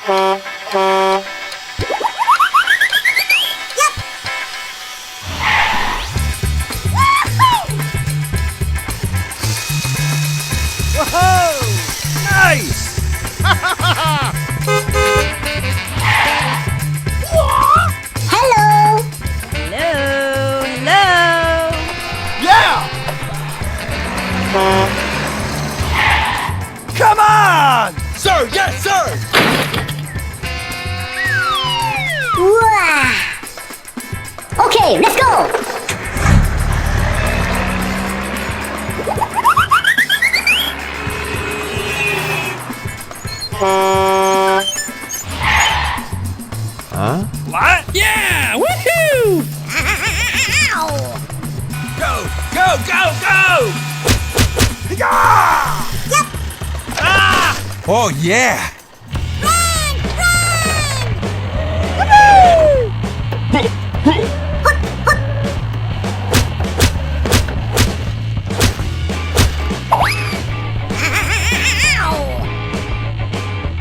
Whoa! Nice! Hello. Hello, hello. Yeah! Come on! Sir, yes, sir! Wow. Okay, let's go. What? Yeah, woohoo! Go, go, go, go! Yeah! Yep. Ah! Oh, yeah!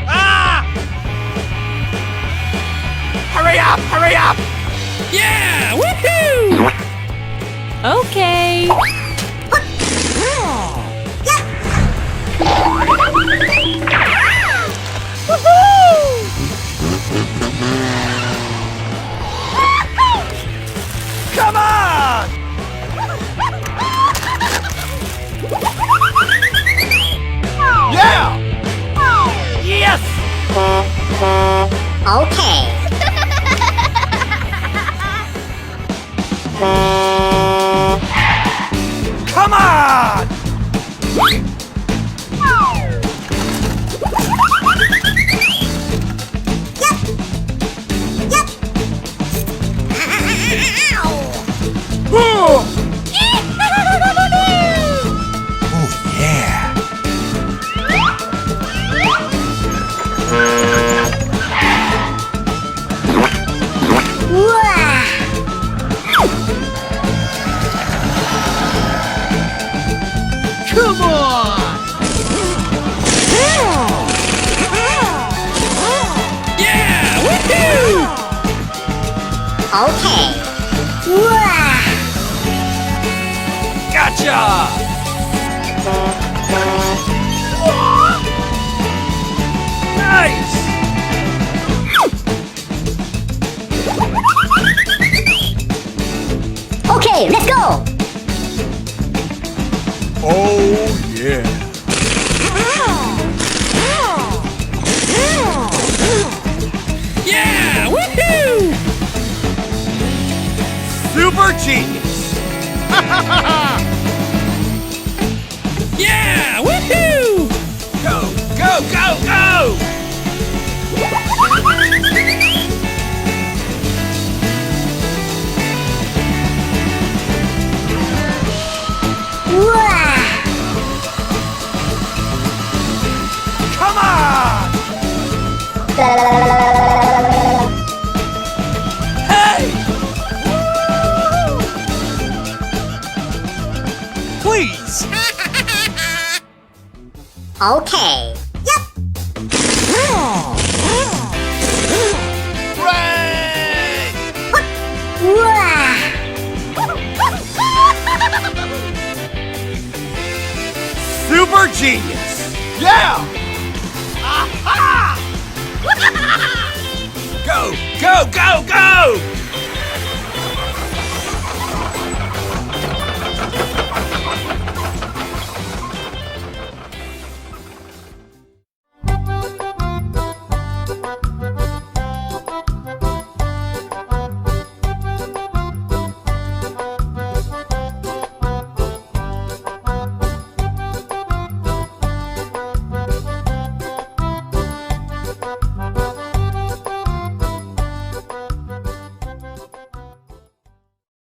Ah! Hurry up, hurry up! Yeah, woohoo! Okay. Come on! Yeah! Yes! Okay. Come on! Oh, yeah! Wow. Come on! Yeah, woohoo! Okay. Wow. Gotcha! Nice! Okay, let's go. Oh, yeah! Yeah, woohoo! Super genius! Yeah, woohoo! Go, go, go, go! Wow. Come on! Hey! Please! Okay. Yep. Hooray! Wow. Super genius! Yeah! Aha! Go, go, go, go!